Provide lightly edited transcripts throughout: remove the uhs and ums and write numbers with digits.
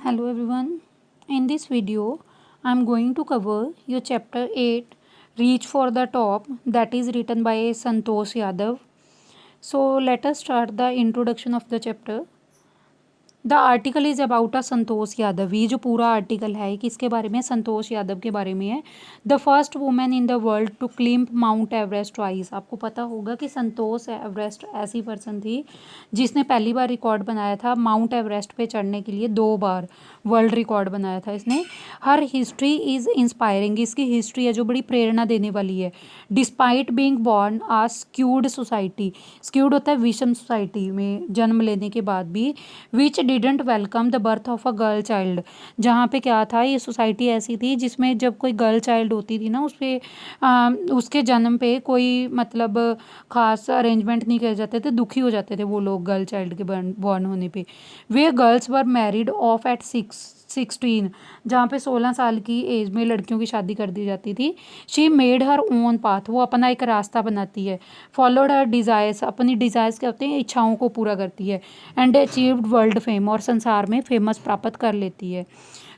Hello everyone. In this video, I am going to cover your chapter 8 Reach for the Top, that is written by Santosh Yadav. So let us start the introduction of the chapter. The article is about a Santosh Yadav. ये जो पूरा article है किसके बारे में, संतोष यादव के बारे में है। The first women in the world to climb Mount Everest twice. आपको पता होगा कि संतोष एवरेस्ट ऐसी पर्सन थी जिसने पहली बार रिकॉर्ड बनाया था माउंट एवरेस्ट पे चढ़ने के लिए, 2 बार वर्ल्ड रिकॉर्ड बनाया था इसने। हर हिस्ट्री इज़ इंस्पायरिंग। इसकी हिस्ट्री है जो बड़ी प्रेरणा देने वाली है। डिस्पाइट बीइंग बॉर्न आ स्क्यूड सोसाइटी, स्क्यूड होता है विषम सोसाइटी में जन्म लेने के बाद भी, which didn't welcome the birth of a girl child. जहाँ पे क्या था, ये सोसाइटी ऐसी थी जिसमें जब कोई गर्ल चाइल्ड होती थी ना, उस पर उसके जन्म पे कोई मतलब ख़ास अरेंजमेंट नहीं किए जाते थे, दुखी हो जाते थे वो लोग गर्ल चाइल्ड के बॉर्न होने पे। Where girls were married off at 16, जहाँ पे 16 साल की एज में लड़कियों की शादी कर दी जाती थी। She made her own path, वो अपना एक रास्ता बनाती है। फॉलोड हर डिज़ायर्स, अपनी डिज़ायर्स क्या होते हैं, इच्छाओं को पूरा करती है। एंड अचीव्ड वर्ल्ड फेम, और संसार में फेमस प्राप्त कर लेती है।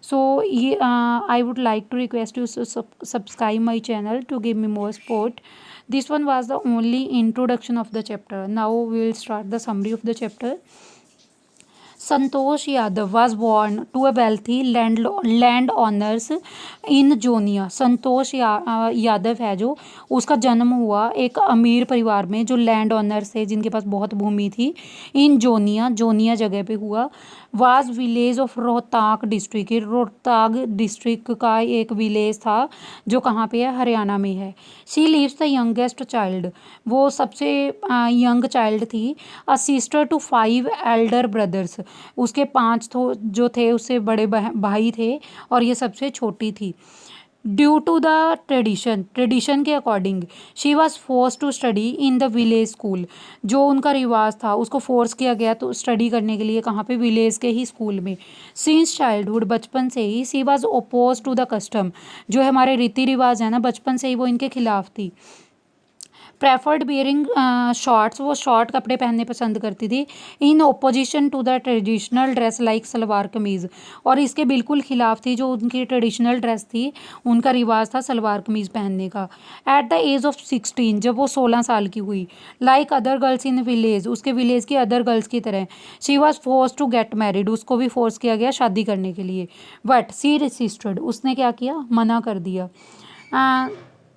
सो ये I would like to request you subscribe my channel to give me more support. This one was the only introduction of the chapter. Now we will start the summary of the chapter. Santosh Yadav was born to a wealthy land owners in Joniya. Santosh Yadav है जो, उसका जन्म हुआ एक अमीर परिवार में जो लैंड ऑनर्स थे, जिनके पास बहुत भूमि थी। इन जोनिया, जोनिया जगह पे हुआ। Was village of Rohtak district, Rohtak district का एक विलेज था जो कहाँ पे है, हरियाणा में है। She lives the youngest child, वो सबसे यंग चाइल्ड थी। A sister to 5 elder brothers, उसके 5 तो जो थे उससे बड़े भाई थे और ये सबसे छोटी थी। ड्यू टू द ट्रेडिशन के according she was force to study in the village school. जो उनका रिवाज था उसको फोर्स किया गया तो स्टडी करने के लिए कहाँ पे, विलेज के ही स्कूल में। सिंस चाइल्डहुड, बचपन से ही she was oppose to the custom, जो हमारे रीति रिवाज है ना, बचपन से ही वो इनके खिलाफ थी। प्रेफर्ड बियरिंग शॉर्ट्स, वो शॉर्ट कपड़े पहनने पसंद करती थी। In opposition to the traditional dress like salwar kameez, और इसके बिल्कुल खिलाफ थी जो उनकी ट्रेडिशनल ड्रेस थी, उनका रिवाज था सलवार कमीज़ पहनने का। एट द एज ऑफ 16, जब वो 16 साल की हुई, like other girls in village, उसके विलेज की अदर गर्ल्स की तरह, she was force to get married, उसको भी फोर्स किया गया शादी करने के लिए। बट सी रेसिस्टेड, उसने क्या किया, मना कर दिया।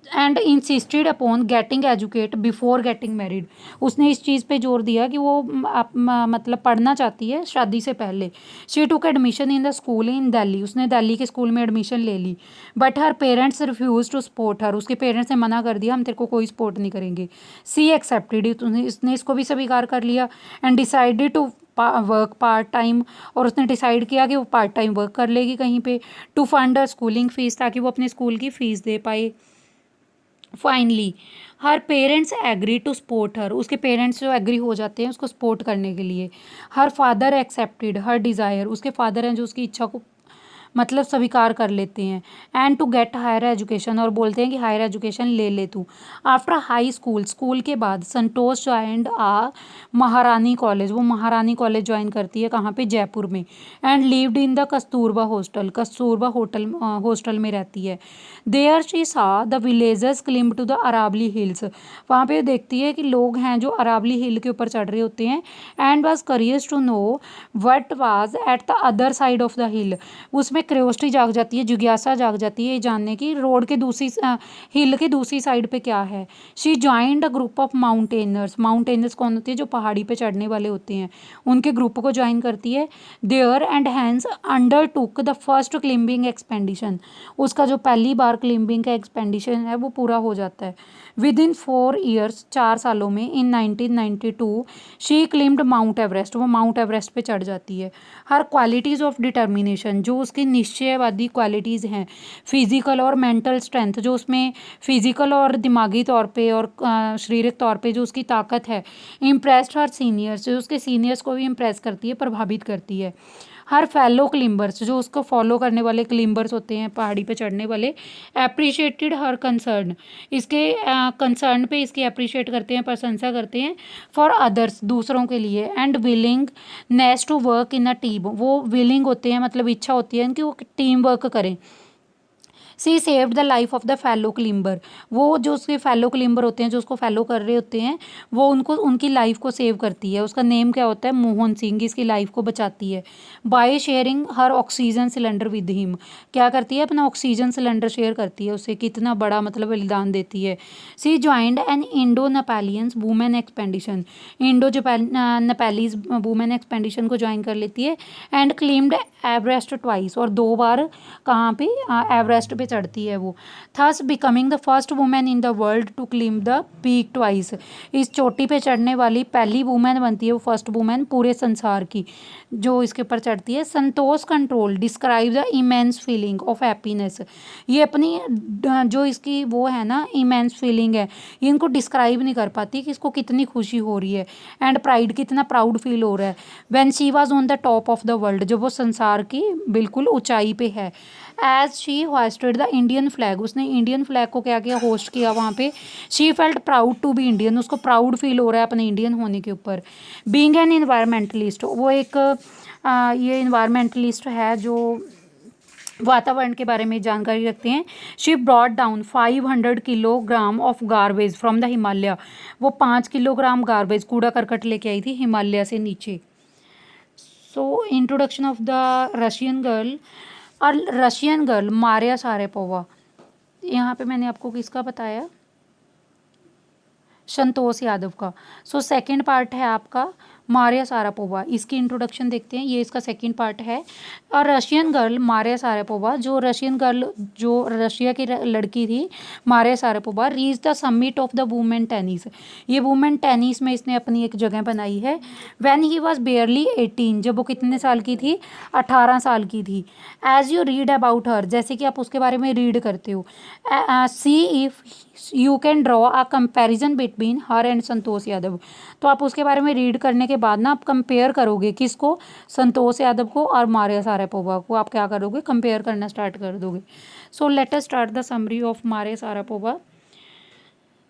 And insisted upon getting educate before getting married, उसने इस चीज़ पे जोर दिया कि वो मतलब पढ़ना चाहती है शादी से पहले। She took admission in the school in Delhi, उसने दिल्ली के स्कूल में एडमिशन ले ली। But her parents refuse to support her, उसके पेरेंट्स ने मना कर दिया, हम तेरे को कोई सपोर्ट नहीं करेंगे। सी एक्सेप्टेड, उसने इसको भी स्वीकार कर लिया। And decided to work part time, और उसने डिसाइड किया कि वो पार्ट टाइम वर्क कर लेगी कहीं पे, टू फंड स्कूलिंग फ़ीस, ताकि वो अपने स्कूल की फ़ीस दे पाए। Finally her parents agree to support her, उसके पेरेंट्स जो एग्री हो जाते हैं उसको सपोर्ट करने के लिए। हर फादर एक्सेप्टेड हर डिज़ायर, उसके फादर हैं जो उसकी इच्छा को मतलब स्वीकार कर लेते हैं। And to get higher education, और बोलते हैं कि हायर एजुकेशन ले ले तू। आफ्टर हाई स्कूल, स्कूल के बाद संतोष ज्वाइंड आ महारानी कॉलेज, वो महारानी कॉलेज ज्वाइन करती है कहाँ पे, जयपुर में। And lived in the Kasturba hostel, Kasturba hostel में रहती है। There she saw the villagers climb to the Aravalli hills, वहाँ पे देखती है कि लोग हैं जो अरावली हिल के ऊपर चढ़ रहे होते हैं। And was curious to know what was at the other side of the hill, उसमें क्यूरियोसिटी जाग जाती है, जिज्ञासा जाग जाती है ये जानने की रोड के दूसरी हिल के दूसरी साइड पे क्या है। She joined a group of mountaineers, mountaineers कौन होते हैं, जो पहाड़ी पे चढ़ने वाले होते हैं, उनके ग्रुप को ज्वाइन करती है। There and hence undertook the first climbing expedition, उसका जो पहली बार क्लिम्बिंग का एक्सपेंडिशन है वो पूरा हो जाता है। विद इन 4 ईयर्स, 4 सालों में, इन 1992 शी क्लिम्ड माउंट एवरेस्ट, वो माउंट एवरेस्ट पे चढ़ जाती है। हर क्वालिटीज़ ऑफ डिटर्मिनेशन, जो उसकी निश्चयवादी क्वालिटीज़ हैं, फिजिकल और मेंटल स्ट्रेंथ, जो उसमें फिजिकल और दिमागी तौर पे और शारीरिक तौर पे जो उसकी ताकत है, इम्प्रेस्ड हर सीनियर्स, जो उसके सीनियर्स को भी इम्प्रेस करती है, प्रभावित करती है। हर फेलो क्लिम्बर्स, जो उसको फॉलो करने वाले क्लिम्बर्स होते हैं पहाड़ी पे चढ़ने वाले, अप्रिशिएटेड हर कंसर्न, इसके कंसर्न पे इसकी अप्रिशिएट करते हैं, प्रशंसा करते हैं, फॉर अदर्स, दूसरों के लिए, and willingness to work in a team, वो विलिंग होते हैं मतलब इच्छा होती है कि वो टीम वर्क करें। She saved the life of the fellow climber, वो जो उसके फेलो क्लिम्बर होते हैं, जो उसको फॉलो कर रहे होते हैं, वो उनको उनकी लाइफ को सेव करती है। उसका नेम क्या होता है? मोहन सिंह, इसकी लाइफ को बचाती है। By sharing her oxygen cylinder with him, क्या करती है? अपना ऑक्सीजन सिलेंडर शेयर करती है उससे, कितना बड़ा मतलब बलिदान देती है। She joined an Indo Nepalians women expedition, Indo Japan Nepalese women expedition को ज्वाइन कर लेती है। एंड क्लेम्ड एवरेस्ट ट्वाइस, और 2 बार कहाँ पे? एवरेस्ट पे चढ़ती है वो। Thus becoming the first women in the world to climb the peak twice, इस चोटी पे चढ़ने वाली पहली वुमेन बनती है वो, फर्स्ट वुमेन पूरे संसार की जो इसके ऊपर चढ़ती है। Santosh control describe the immense feeling of happiness, ये अपनी जो इसकी वो है ना इमेंस फीलिंग है, ये इनको डिस्क्राइब नहीं कर पाती कि इसको कितनी खुशी हो रही है। एंड प्राइड, कितना प्राउड फील हो रहा है। When she was on the top of the world, जब वो संसार की बिल्कुल ऊंचाई पे है। As she hosted the Indian flag, उसने इंडियन फ्लैग को क्या किया? होस्ट किया वहाँ पे। She felt proud to be Indian, उसको प्राउड फील हो रहा है अपने इंडियन होने के ऊपर। बीइंग एन इन्वायरमेंटलिस्ट, वो एक ये इन्वायरमेंटलिस्ट है जो वातावरण के बारे में जानकारी रखते हैं। She brought down 500 kilogram of garbage from the Himalaya, वो 5 किलोग्राम गार्बेज कूड़ा करकट लेके आई थी हिमालय से नीचे। So introduction of the Russian girl, और रशियन गर्ल मारिया शारापोवा, यहाँ पे मैंने आपको किसका बताया? संतोष यादव का। सो सेकंड पार्ट है आपका मारिया शारापोवा, इसकी इंट्रोडक्शन देखते हैं, ये इसका सेकंड पार्ट है। और रशियन गर्ल मारिया शारापोवा, जो रशियन गर्ल जो रशिया की लड़की थी Maria Sharapova, reach the summit of the women tennis, ये वुमेन टेनिस में इसने अपनी एक जगह बनाई है। व्हेन ही वाज बेयरली 18, जब वो कितने साल की थी? 18 साल की थी। As you read about her, जैसे कि आप उसके बारे में रीड करते हो, see if you can draw a comparison between her and Santosh Yadav, तो आप उसके बारे में रीड करने के बाद ना आप कंपेयर करोगे, किसको? संतोष यादव को और मारिया शारापोवा को, आप क्या करोगे? कंपेयर करना स्टार्ट कर दोगे। So let us start the summary of Maria Sharapova.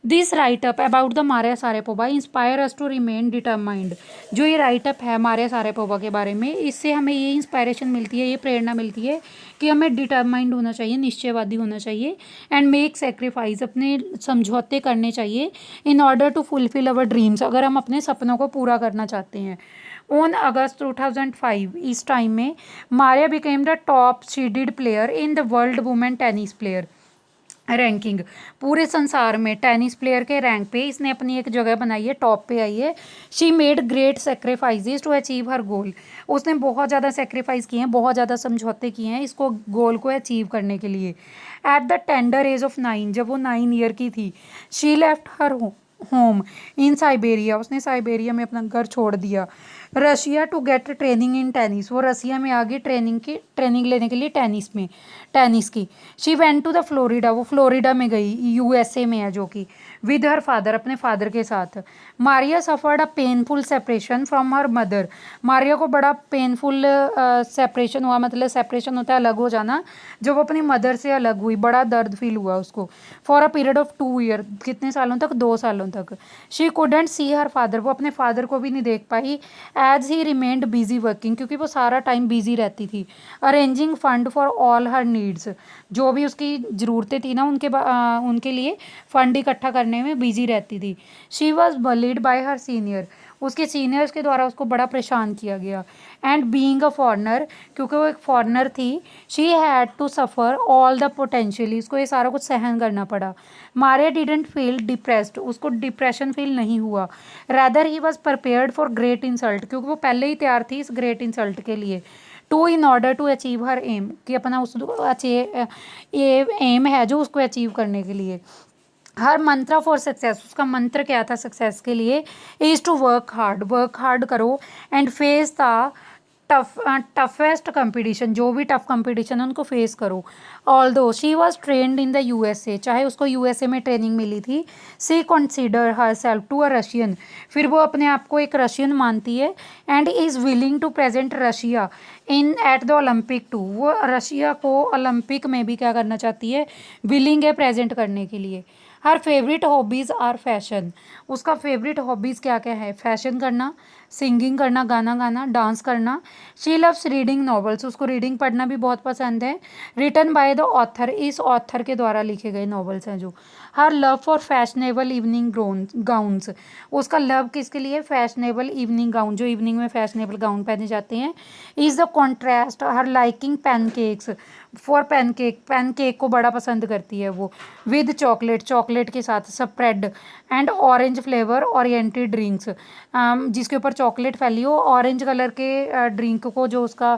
This writeup about the Maria Sharapova inspire us to remain determined, जो ये राइटअप है मारिया शारापोवा के बारे में, इससे हमें ये इंस्पायरेशन मिलती है, ये प्रेरणा मिलती है कि हमें डिटरमाइंड होना चाहिए, निश्चयवादी होना चाहिए। एंड मेक सेक्रीफाइस, अपने समझौते करने चाहिए। In order to fulfil our dreams, अगर हम अपने सपनों को पूरा करना चाहते हैं। ऑन अगस्त 2005, इस टाइम में Maria became the top seeded player in the world women tennis player ranking, पूरे संसार में टेनिस प्लेयर के रैंक पे इसने अपनी एक जगह बनाई है, टॉप पे आई है। She made great sacrifices to achieve her goal, उसने बहुत ज़्यादा सेक्रीफाइस किए हैं, बहुत ज़्यादा समझौते किए हैं इसको गोल को अचीव करने के लिए। At the tender age of 9, जब वो 9 ईयर की थी, she left her home in Siberia, उसने साइबेरिया में अपना घर छोड़ दिया। Russia to get training in tennis, वो रसिया में आ गई ट्रेनिंग लेने के लिए टेनिस की। She went to the Florida, वो फ्लोरिडा में गई, यूएसए में है जो कि, विद हर फादर, अपने फादर के साथ। Maria suffered a painful separation from her mother, Maria को बड़ा पेनफुल सेपरेशन हुआ, मतलब सेपरेशन होता है अलग हो जाना, जब वो अपनी मदर से अलग हुई बड़ा दर्द फील हुआ उसको। For a period of 2 year, कितने सालों तक? 2 सालों तक। She couldn't see her father, वो अपने फादर को भी नहीं देख पाई। As he remained busy working, क्योंकि वो सारा टाइम बिजी रहती थी। Arranging fund for all her needs, जो भी उसकी ज़रूरतें थी ना उनके लिए फंड इकट्ठा करने में बिजी रहती थी। She was bullied by her senior, उसके सीनियर्स के द्वारा उसको बड़ा परेशान किया गया। एंड बीइंग अ फॉरनर, क्योंकि वो एक फॉरनर थी, she had to suffer all the potentially, उसको ये सारा कुछ सहन करना पड़ा। मारिया डिडेंट फील डिप्रेस्ड, उसको डिप्रेशन फील नहीं हुआ। Rather he was prepared for great insult, क्योंकि वो पहले ही तैयार थी इस ग्रेट इंसल्ट के लिए। To in order to achieve her aim, कि अपना उस ये एम है जो उसको अचीव करने के लिए। हर मंत्रा फॉर सक्सेस, उसका मंत्र क्या था सक्सेस के लिए? इज़ टू वर्क हार्ड करो। And face the toughest competition, जो भी टफ कंपटीशन है उनको फेस करो। Although she was trained in the USA, चाहे उसको यूएसए में ट्रेनिंग मिली थी, she consider herself to a Russian, फिर वो अपने आप को एक रशियन मानती है। And is willing to present Russia in at the Olympic too, वो रशिया को ओलंपिक में भी क्या करना चाहती है, विलिंग है प्रेजेंट करने के लिए। Her favourite hobbies are fashion, उसका फेवरेट हॉबीज़ क्या क्या है, फैशन करना, सिंगिंग करना, गाना गाना, डांस करना। शी लव्स रीडिंग नॉवेल्स, उसको रीडिंग पढ़ना भी बहुत पसंद है। रिटन बाय द ऑथर, इस ऑथर के द्वारा लिखे गए नॉवेल्स हैं जो। हर love for fashionable evening gowns, उसका लव किसके लिए, फैशनेबल इवनिंग गाउन, जो इवनिंग में फैशनेबल गाउन पहने जाते हैं। Is the contrast, her liking pancakes, for pancake, pancake को बड़ा पसंद करती है वो। विद चॉकलेट, चॉकलेट के साथ spread. And orange flavour oriented drinks, जिसके ऊपर चॉकलेट फैली हो, ऑरेंज कलर के ड्रिंक को, जो उसका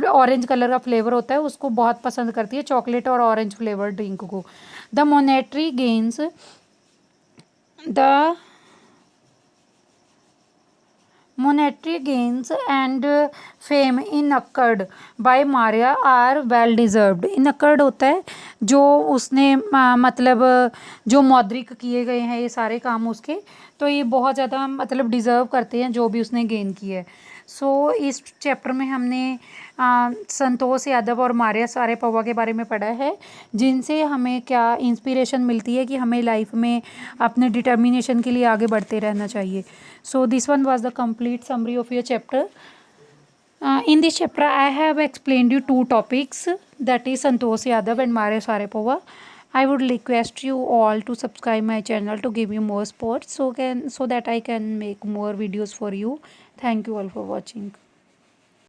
ऑरेंज कलर का फ्लेवर होता है उसको बहुत पसंद करती है, चॉकलेट और ऑरेंज फ्लेवर ड्रिंक को। The monetary gains, the monetary gains and fame incurred by Maria are well deserved. Incurred होता है जो उसने मतलब जो मौद्रिक किए गए हैं ये सारे काम उसके, तो ये बहुत ज़्यादा मतलब डिज़र्व करते हैं जो भी उसने गेन किया है। सो इस चैप्टर में हमने संतोष यादव और मारिया शारापोवा के बारे में पढ़ा है, जिनसे हमें क्या इंस्पिरेशन मिलती है कि हमें लाइफ में अपने डिटर्मिनेशन के लिए आगे बढ़ते रहना चाहिए। So this one was the complete summary of your chapter. In this chapter, I have explained you two topics, that is Santosh Yadav and Maria Sharapova. I would request you all to subscribe my channel to give you more support, so that I can make more videos for you. Thank you all for watching.